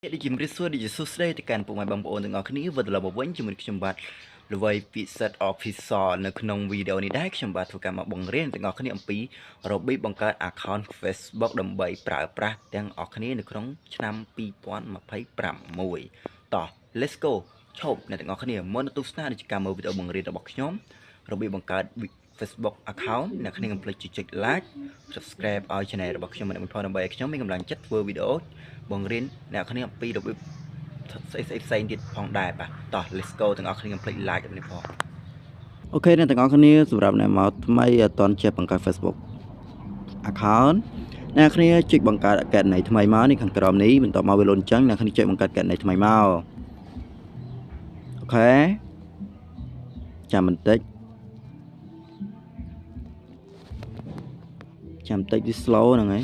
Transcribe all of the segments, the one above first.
Để chìm riết xuôi đi số đây thì càng bộ máy bằng bộ từng ở cái vừa là bộ vấn chìm chìm bát rồi vị set officerនៅក្នុងវីដេអូនេះដែរខ្ញុំបាទធ្វើការមកបង្រៀនទាំងអស់គ្នាអំពីរបៀបបង្កើត account Facebook ដើម្បីប្រើប្រាស់ទាំងអស់គ្នានៅក្នុងឆ្នាំ2026តោះ let's go ឈប់អ្នកទាំងអស់គ្នាមុននឹងទស្សនានៃការមើលវីដេអូបង្រៀនរបស់ខ្ញុំរបៀបបង្កើត Facebook account អ្នកគ្នាកុំភ្លេចចុច like subscribe ឲ្យ channel របស់ខ្ញុំម្នាក់មួយផងដើម្បីឲ្យខ្ញុំមានកម្លាំងចិត្តធ្វើវីដេអូបង្រៀនអ្នកគ្នាអំពីរបៀបផ្សេងទៀតផងដែរបាទតោះ let's go ទាំងអស់គ្នាកុំភ្លេច like នេះផងអូខេអ្នកទាំងអស់គ្នាសម្រាប់អ្នកមកថ្មីអត់ទាន់ចេះបង្កើត Facebook account អ្នកគ្នាចុចបង្កើតអគ្គនាមថ្មីមកនេះខាងក្រោមនេះបន្ទាប់មកវាលុនអញ្ចឹងអ្នកគ្នាចុចបង្កើតអគ្គនាមថ្មីមកអូខេចាំបន្តិចវា slow ហ្នឹងហើយ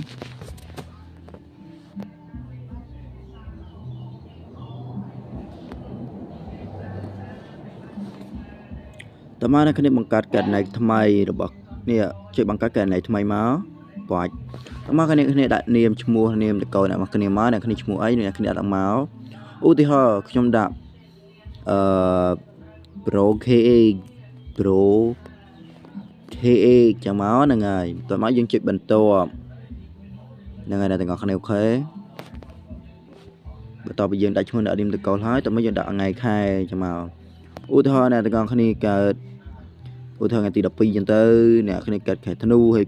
តើមកអ្នកគ្នាបង្កើតកណន័យថ្មីរបស់នេះជួយបង្កើតកណន័យថ្មីមកបាច់តើមកអ្នកគ្នាដាក់នាមឈ្មោះនាមតកោអ្នកគ្នាមកអ្នកគ្នាឈ្មោះអីអ្នកគ្នាដាក់មកឧទាហរណ៍ខ្ញុំដាក់Pro KA ចាំមកហ្នឹងហើយតើមកយើងចុចបន្ទាប់ហ្នឹងហើយអ្នកទាំងអស់គ្នាអូខេបន្ទាប់ពីយើងដាក់ឈ្មោះដាក់នាមតកោហើយតើមកយើងដាក់ថ្ងៃខែចាំមកឧទាហរណ៍អ្នកទាំងអស់គ្នាកើតឧទាហរណ៍ថ្ងៃទី12ចឹងទៅអ្នកគ្នាកើតខែធ្នូហើយ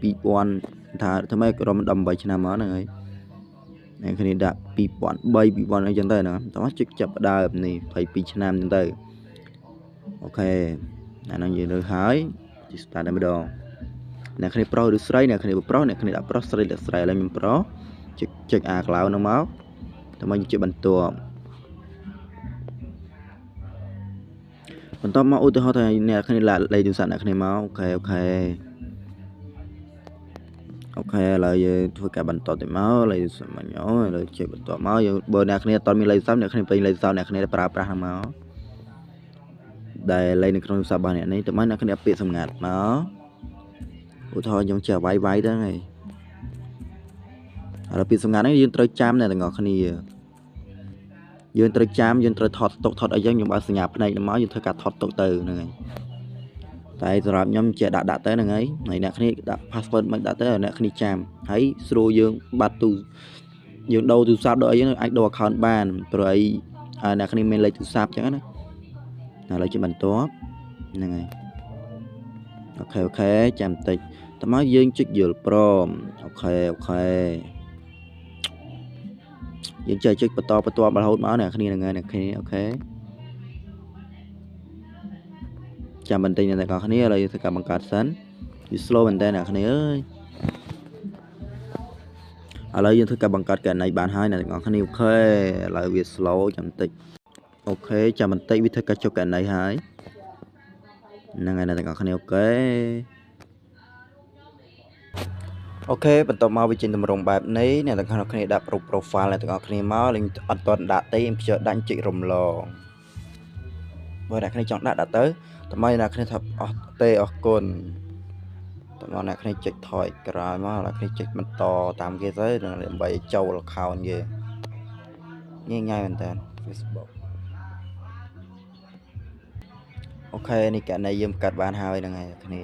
2000ថាថ្មីក្រុម18ឆ្នាំមកហ្នឹងហើយអ្នកគ្នាដាក់2003 2000អីចឹងទៅហ្នឹងតោះចុចចាប់ដើមនេះ22ឆ្នាំចឹងទៅអូខេអាហ្នឹងយើងរើសហើយជិះ start តែម្ដងអ្នកគ្នាប្រុសឬស្រីអ្នកគ្នាប្រុសអ្នកគ្នាដាក់ប្រុសស្រីដាក់ស្រីឥឡូវខ្ញុំប្រុសចុចអាក្លៅហ្នឹងមកតើមកយើងចុចបន្ទាប់មកឧទាហរណ៍ថាអ្នកគ្នាលេខទូរស័ព្ទអ្នកគ្នាមកអូខេឥឡូវយើងធ្វើការបន្តទៅមកលេខទូរស័ព្ទមកញ៉ោឥឡូវចុចបន្តមកយើងបើអ្នកគ្នាអត់មានលេខទូរស័ព្ទអ្នកគ្នាពេញលេខទូរស័ព្ទអ្នកគ្នាប្រើប្រាស់មកដែលលេខនៅក្នុងទូរស័ព្ទរបស់អ្នកនេះតើមកអ្នកគ្នាពាក្យសម្ងាត់មកឧទាហរណ៍យើងចេះវាយទៅហើយឥឡូវពាក្យសម្ងាត់នេះយើងត្រូវចាំអ្នកទាំងអស់គ្នាយើងត្រូវចាំយើងត្រូវថតទុកថតអីចឹងខ្ញុំបើសញ្ញាភ្នែកមកយើងធ្វើការថតទុកទៅហ្នឹងហើយតែសម្រាប់ខ្ញុំចេះដាក់ទៅហ្នឹងហើយអ្នកគ្នាដាក់ password មិនដាក់ទៅអ្នកគ្នាចាំហើយស្រួលយើងបាត់ទូយើងដូរទូរស័ព្ទដូរអីហ្នឹងអាចដូរ account បានព្រោះអីអ្នកគ្នាមានលេខទូរស័ព្ទចឹងណាឥឡូវជាបន្ទាប់ហ្នឹងហើយអូខេចាំបន្តិចតើមកយើងចុចយល់ព្រមអូខេយើងចុចបន្តរហូតមកអ្នកគ្នាហ្នឹងហើយអ្នកគ្នាអូខេចាំបន្តិចអ្នកទាំងអស់គ្នាឥឡូវយើងធ្វើការបង្កើតសិនវា slow មែនតើអ្នកគ្នាអើយឥឡូវយើងធ្វើការបង្កើតកណន័យបានហើយអ្នកទាំងអស់គ្នាអូខេឥឡូវវា slow ចាំបន្តិចអូខេចាំបន្តិចវាធ្វើការចុះកណន័យហើយហ្នឹងហើយអ្នកទាំងអស់គ្នាអូខេបន្ទាប់មកវាចេញតម្រង់បែបនេះអ្នកទាំងអស់គ្នាដាក់ profile អ្នកទាំងអស់គ្នាមកលេងអត់ទាន់ដាក់ទេខ្ញុំដាក់ចុចរំលងបើអ្នកគ្នាចង់ដាក់ទៅតើមកអ្នកគ្នាថាអស់ទេអរគុណតើមកអ្នកគ្នាចុចថយក្រោយមកអ្នកគ្នាចុចបន្តតាមគេទៅដើម្បីចូល account គេងាយមែនតើ Facebook អូខេនេះកណន័យយើងកាត់បានហើយហ្នឹងហើយគ្នា